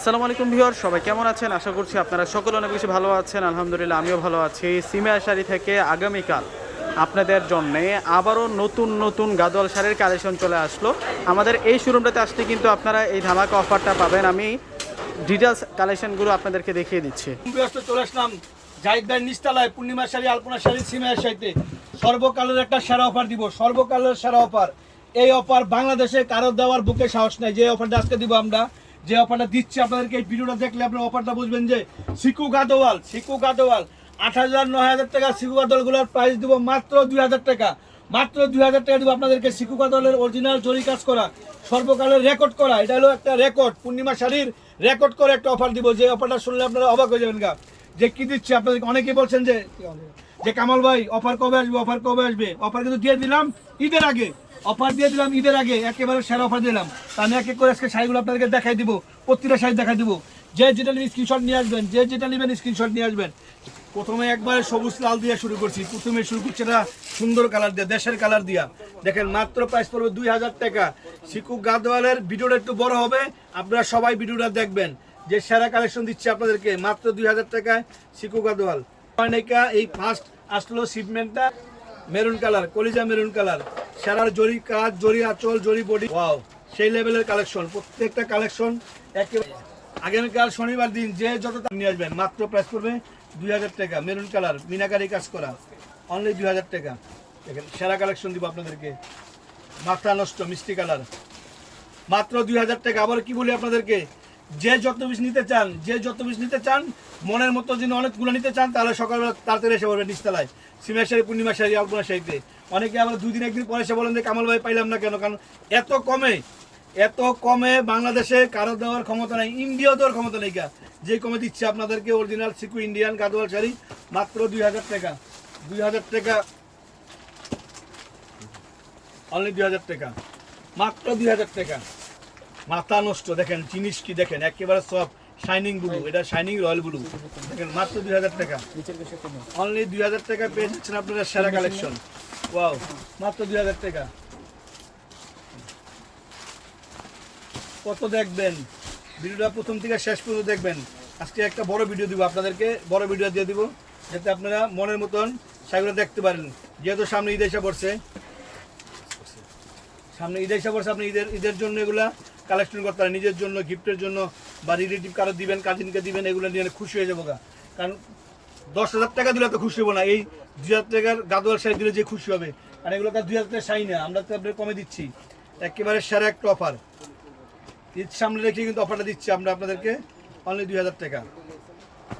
আসসালামু আলাইকুম ভিউয়ার, সবাই কেমন আছেন? আশা করছি আপনারা সকলে অনেক বেশি ভালো আছেন। আলহামদুলিল্লাহ আমিও ভালো আছি। সিমিয়া শাড়ি থেকে আগামীকাল আপনাদের জন্য আবারও নতুন নতুন গাদোয়াল শাড়ির কালেকশন চলে আসলো। আমাদের এই শোরুমটাতে আসলে কিন্তু আপনারা এই ধামাকা অফারটা পাবেন। আমি ডিটেলস কালেকশনগুলো আপনাদেরকে দেখিয়ে দিচ্ছি। চলে আসলাম জাহিদ ভাই নিচতলায়, পূর্ণিমা শাড়ি, আলপনা শাড়ি, সিমিয়া শাড়িতে সর্বকালের একটা সেরা অফার দিব। সর্বকালের সেরা অফার। এই অফার বাংলাদেশে কারো দেওয়ার বুকে সাহস নাই। যে অফারটা আজকে দিব আমরা, যে অফারটা দিচ্ছি আপনাদেরকে, এই ভিডিওটা দেখলে আপনার অফারটা বুঝবেন যে সিকু গাদোয়াল 8,000 9,000 টাকা সিকু গাদোয়ালগুলোর প্রাইস দিব মাত্র 2,000 টাকা। মাত্র 2,000 টাকা দিব আপনাদেরকে। সিকু গাদোয়ালের অরিজিনাল জরি কাজ করা, সর্বকালের রেকর্ড করা, এটা হলো একটা রেকর্ড। পূর্ণিমা শাড়ির রেকর্ড করে একটা অফার দিব, যে অফারটা শুনলে আপনারা অবাক হয়ে যাবেন গা যে কি দিচ্ছি আপনাদের। অনেকেই বলছেন যে কামাল ভাই অফার কবে আসবে, অফার কবে আসবে। অফার কিন্তু দিয়ে দিলাম ঈদের আগে, অফার দিয়ে দিলাম ঈদের আগে, একেবারে সেরা অফার দিলাম। তা আমি এক এক করে আজকে শাড়িগুলো আপনাদেরকে দেখাই দিব, প্রতিটা শাড়ি দেখাই দিব। যে যেটা নেবেন স্ক্রিনশট নিয়ে আসবেন, যে যেটা নেবেন স্ক্রিনশট নিয়ে আসবেন। প্রথমে একবারে সবুজ লাল দিয়ে শুরু করছি। প্রথমে শুরু করছি এটা সুন্দর কালার দিয়ে, দেশের কালার দিয়া। দেখেন মাত্র প্রাইস পড়বে 2,000 টাকা। সিকু গাদোয়ালের ভিডিওটা একটু বড় হবে, আপনারা সবাই ভিডিওটা দেখবেন। যে সেরা কালেকশন দিচ্ছি আপনাদেরকে মাত্র 2,000 টাকায় সিকু গাদোয়াল। এই ফার্স্ট আসলো শিপমেন্টটা মেরুন কালার, কলিজা মেরুন কালার, সারার জরি কাজ, জরি আঁচল, জরি বডি, ওয়াও সেই লেভেলের কালেকশন। প্রত্যেকটা কালেকশন একেবারে। আগামীকাল শনিবার দিন যে যত নিয়ে আসবেন মাত্র প্রাইস করবে 2,000 টাকা। মেরুন কালার, মিনাকারি কাজ করা, অনলি 2,000 টাকা। দেখেন সেরা কালেকশন দিব আপনাদেরকে। মাথা নষ্ট মিষ্টি কালার, মাত্র 2,000 টাকা। আবার কি বলি আপনাদেরকে, যে যত পিস নিতে চান, যে যত পিস নিতে চান, মনের মতো যদি অনেকগুলো নিতে চান, তাহলে সকালবেলা তাড়াতাড়ি এসে পড়বেন নিচতলায়, সিমিয়া শাড়ি, পূর্ণিমা শাড়ি, আলপনা শাড়িতে। অনেকে আবার 2 দিন 1 দিন পরে এসে বলেন যে কামাল ভাই পাইলাম না কেন। কারণ এত কমে বাংলাদেশে কারো দেওয়ার ক্ষমতা নেই, ইন্ডিয়াও দেওয়ার ক্ষমতা নেই। যে কমে দিচ্ছে আপনাদেরকে অরিজিনাল সিকু ইন্ডিয়ান গাদোয়াল শাড়ি মাত্র 2,000 টাকা। 2,000 টাকা, অনলি 2,000 টাকা, মাত্র 2,000 টাকা। মাথা নষ্ট দেখেন জিনিস কি, দেখেন একেবারে সব শাইনিং ব্লু, এটা শাইনিং রয়্যাল ব্লু। দেখেন মাত্র 2,000 টাকা, অনলি 2,000 টাকা পেয়ে যাচ্ছেন আপনারা সেরা কালেকশন। ওয়াও, মাত্র 2,000 টাকা। কত দেখবেন ভিডিওটা প্রথম থেকে শেষ পর্যন্ত দেখবেন। আজকে একটা বড় ভিডিও দিব আপনাদেরকে, বড় ভিডিও দিয়ে দিব, যাতে আপনারা মনের মতন সেগুলো দেখতে পারেন। যেহেতু সামনে ঈদ এসে পড়ছে, আপনি ঈদের জন্য এগুলা কালেকশন করতে পারেন, নিজের জন্য, গিফটের জন্য, বা রিলেটিভ কারো দিবেন, কাজিনকে দিবেন, এগুলো নিয়ে খুশি হয়ে যাবো। কারণ 10,000 টাকা দিলে তো খুশি হবো না, এই 2,000 টাকার গাদোয়াল শাড়ি দিলে যে খুশি হবে। আর এগুলো তো 2,000 টাকা শাড়ি না, আমরা তো আপনাদের কমে দিচ্ছি। একেবারে সেরা একটা অফার, ঈদ সামনে রেখে কিন্তু অফারটা দিচ্ছি আমরা আপনাদেরকে, অনলি 2,000 টাকা,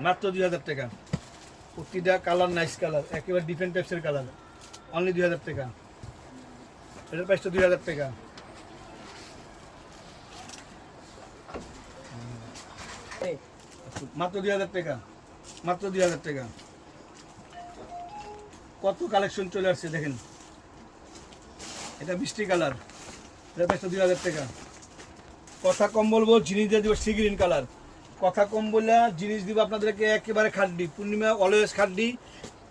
মাত্র 2,000 টাকা। প্রতিটা কালার নাইস কালার, একেবারে ডিফারেন্ট টাইপসের কালার, অনলি 2,000 টাকা। এটার প্রাইসটা 2,000 টাকা। মাত্র 2,000 টাকা, মাত্র 2,000 টাকা। কত কালেকশন চলে আসছে দেখেন। এটা মিষ্টি কালার, এটার প্রাইসটা 2,000 টাকা। কথা কম বলবো, জিনিস দিয়ে দিব সি গ্রিন কালার। কথা কম বললে জিনিস দিব আপনাদেরকে একেবারে খাড্ডি। পূর্ণিমা অলওয়েজ খাড্ডি,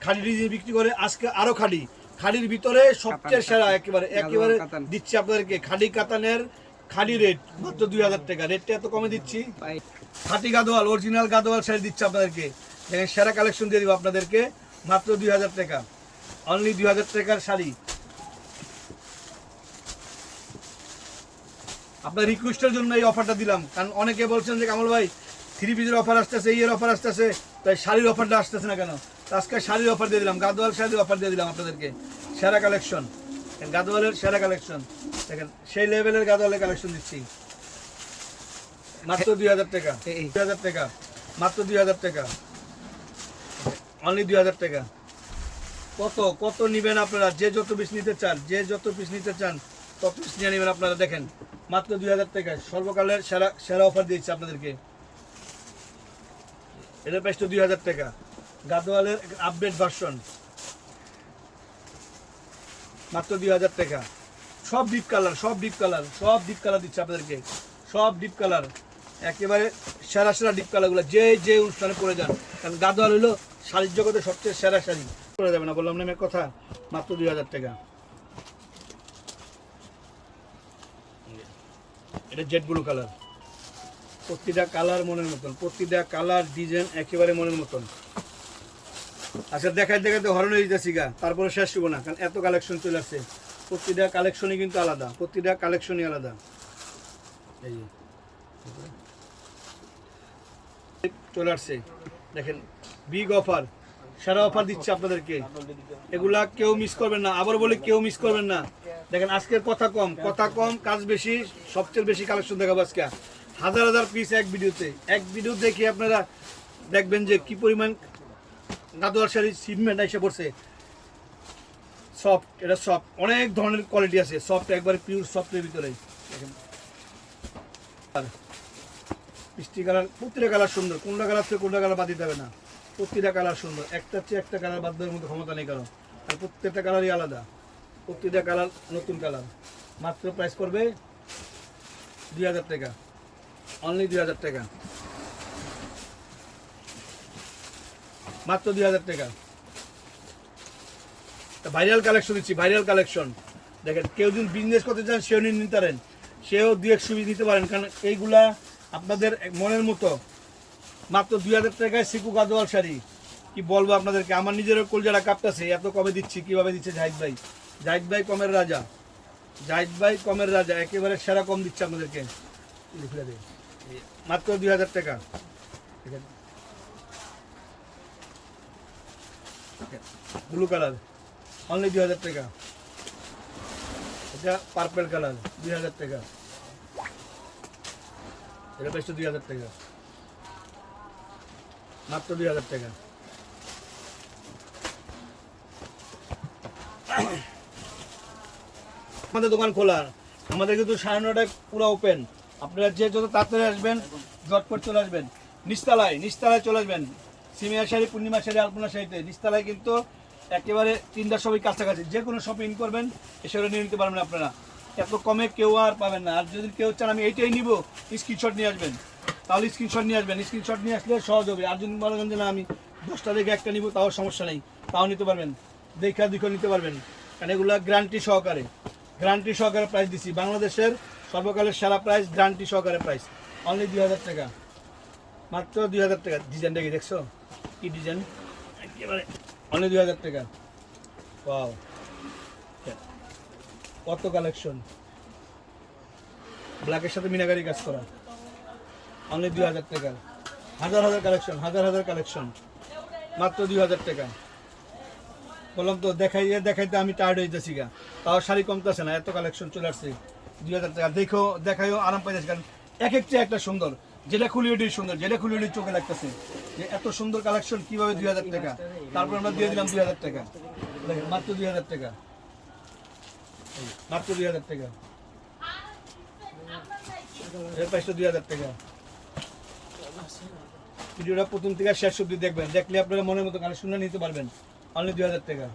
খাডি বিক্রি করে, আজকে আরো খাডি, খাডির ভিতরে সবচেয়ে সেরা একেবারে দিচ্ছি আপনাদেরকে। খাডি কাতানের খাডি রেট মাত্র 2,000 টাকা। রেটটা এত কমে দিচ্ছি। খাটি গাদোয়াল, অরিজিনাল গাদোয়াল শাড়ি দিচ্ছে আপনাদেরকে। দেখেন সেরা কালেকশন দিয়ে দিব আপনাদেরকে মাত্র 2,000 টাকা, অনলি 2,000 টাকার শাড়ি। আপনার রিকোয়েস্টের জন্য এই অফারটা দিলাম, কারণ অনেকে বলছেন যে কামাল ভাই 3 পিসের অফার আসতেছে, এই এর অফার আসতেছে, তাই শাড়ির অফারটা আসতেছে না কেন। আজকে শাড়ির অফার দিয়ে দিলাম, গাদোয়াল শাড়ির অফার দিয়ে দিলাম আপনাদেরকে। সেরা কালেকশন, গাদোয়ালের সেরা কালেকশন। দেখেন সেই লেভেলের গাদোয়ালের কালেকশন দিচ্ছি মাত্র 2,000 টাকা। 2,000 টাকা, মাত্র 2,000 টাকা, অনলি 2,000 টাকা। কত নিবেন আপনারা, যে যত পিস নিতে চান, যে যত পিস নিতে চান তত পিস নিয়ে নেবেন আপনারা। দেখেন মাত্র 2,000 টাকা, সর্বকালের সেরা অফার দিচ্ছি আপনাদেরকে। এটার প্রাইস তো 2,000 টাকা। গাদোয়ালের আপডেট ভার্সন, মাত্র 2,000 টাকা। সব ডিপ কালার, সব ডিপ কালার, সব ডিপ কালার দিচ্ছে আপনাদেরকে, সব ডিপ কালার, একেবারে সেরা ডিপ কালারগুলো যে অনুষ্ঠানে পরে যান। কারণ গাদোয়াল হলো শাড়ির জগতে সবচেয়ে সেরা শাড়ি, পরে যাবে না, বললাম না আমার কথা। মাত্র 2,000 টাকা। এটা জেড ব্লু কালার, প্রতিটা কালার মনের মতন, প্রতিটা কালার ডিজাইন একেবারে মনের মতন। আচ্ছা দেখাই দেখাতে হরণ হয়ে যাচ্ছি গা, তারপরে শেষ করবো না, কারণ এত কালেকশন চলে আসছে। প্রতিটা কালেকশনই কিন্তু আলাদা, প্রতিটা কালেকশনই আলাদা। এই যে চলে আসছে, দেখেন বিগ অফার, সেরা অফার দিচ্ছে আপনাদেরকে। এগুলা কেউ মিস করবেন না, আবার বলি কেউ মিস করবেন না। দেখেন আজকের কথা কম, কাজ বেশি, সবচেয়ে বেশি কালেকশন দেখাবো আজকে। হাজার হাজার পিস এক ভিডিওতে, এক ভিডিও দেখে আপনারা দেখবেন যে কি পরিমাণ গাদোয়াল শাড়ি সিমেন্ট এসে পড়ছে। সফট, এটা সফট, অনেক ধরনের কোয়ালিটি আছে, সফট একবারে পিওর সফটের ভিতরে। দেখেন মিষ্টি কালার, প্রতিটা কালার সুন্দর, কোনটা কালার থেকে কোনটা কালার বাদ দিতে হবে না, প্রতিটা কালার সুন্দর, একটার চেয়ে একটা কালার বাদ দেওয়ার মতো ক্ষমতা নেই কারণ। আর প্রত্যেকটা কালারই আলাদা, প্রতিটা কালার নতুন কালার। মাত্র প্রাইস করবে 2000 টাকা, অনলি 2000 টাকা, মাত্র 2000 টাকা। ভাইরাল কালেকশন দিচ্ছি, ভাইরাল কালেকশন। দেখেন কেউ যদি বিজনেস করতে চান সেও নিতে পারেন, সেও 2-1 নিতে পারেন, কারণ এইগুলা আপনাদের মনের মতো। মাত্র 2000 টাকায় সিকু গাদোয়াল শাড়ি, কি বলবো আপনাদেরকে, আমার নিজেরও কলজাটা কাঁপতেছে, এত কমে দিচ্ছি। কিভাবে দিচ্ছে জাহিদ ভাই, জাহিদ ভাই কমের রাজা, জাহিদ ভাই কমের রাজা, একেবারে সেরা কম দিচ্ছে আপনাদেরকে। মাত্র 2000 টাকা। ব্লু কালার অনলি 2000 টাকা। এটা পার্পল কালার 2000 টাকা। এটা বেশ 2000 টাকা, মাত্র 2000 টাকা। আমাদের দোকান খোলা, আমাদের কিন্তু 9:30টায় পুরো ওপেন। আপনারা যে যত তাড়াতাড়ি আসবেন, ঝটপট চলে আসবেন। নিচতলায় চলে আসবেন, সিমিয়া শাড়ি, পূর্ণিমা শাড়ি, আলপনা শাড়িতে নিচতলায় কিন্তু একেবারে 3টার সবই কাছাকাছি। যে কোনো শপিং করবেন এসে নিয়ে নিতে পারবেন আপনারা, এত কমে কেউ আর পাবেন না। আর যদি কেউ চান আমি এইটাই নিব, স্ক্রিনশট নিয়ে আসবেন, তাহলে স্ক্রিনশট নিয়ে আসবেন। স্ক্রিনশট নিয়ে আসলে সহজ হবে। আর যদি বলেন যে না আমি 10টা দেখে একটা নিব, তাও সমস্যা নেই, তাও নিতে পারবেন, দেখা দেখে নিতে পারবেন। কারণ এগুলো গ্যারান্টি সহকারে, প্রাইস দিচ্ছি। বাংলাদেশের সর্বকালের সেরা প্রাইস, গ্যারান্টি সহকারে প্রাইস, অনলি 2000 টাকা, মাত্র 2000 টাকা। ডিজাইনটা কি দেখছো, কি ডিজাইন, একেবারে অনলি 2000 টাকা। ওয়াও, কত কালেকশন, ব্ল্যাকের সাথে মিনাকারি কাজ করা, অনলি 2000 টাকা। হাজার হাজার কালেকশন, মাত্র 2000 টাকা। বললাম তো দেখাইতে আমি টায়ার্ড হয়ে যাচ্ছি গা, তাও শাড়ি কমতেছে না, এত কালেকশন চলে আসছে। 2000 টাকা দেখাইও আরাম পাইতেছে, কারণ এক চেয়ে একটা সুন্দর, যেটা খুলি ওটি সুন্দর, যেটা খুলি ওটি চোখে লাগতেছে যে এত সুন্দর কালেকশন কিভাবে 2000 টাকা। তারপর আমরা দিয়ে দিলাম 2000 টাকা, মাত্র 2000 টাকা, মাত্র 2000 টাকা। এর প্রাইসটা 2000 টাকা। ভিডিওটা প্রথম থেকে শেষ অবধি দেখবেন, দেখলে আপনারা মনের মতো কালেকশনটা নিতে পারবেন, অনলি 2000 টাকা।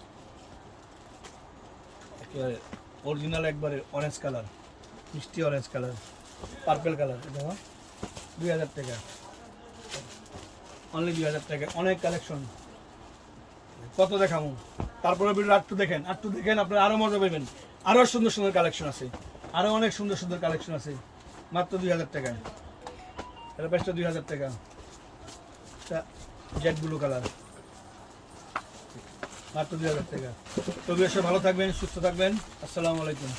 একেবারে অরিজিনাল, একবারে অরেঞ্জ কালার, মিষ্টি অরেঞ্জ কালার, পার্পল কালার, দেখো 2000 টাকা, অনলি 2000 টাকা। অনেক কালেকশন, কত দেখাবো। তারপরে ভিডিও আটটু দেখেন আপনারা আরো মজা পাবেন। আরো সুন্দর কালেকশন আছে, আরো অনেক সুন্দর কালেকশন আছে, মাত্র 2000 টাকা। এটা বেশটা 2000 টাকা। জেড ব্লু কালার, মাত্র 2000 টাকা। তবে ভালো থাকবেন, সুস্থ থাকবেন। আসসালামু আলাইকুম।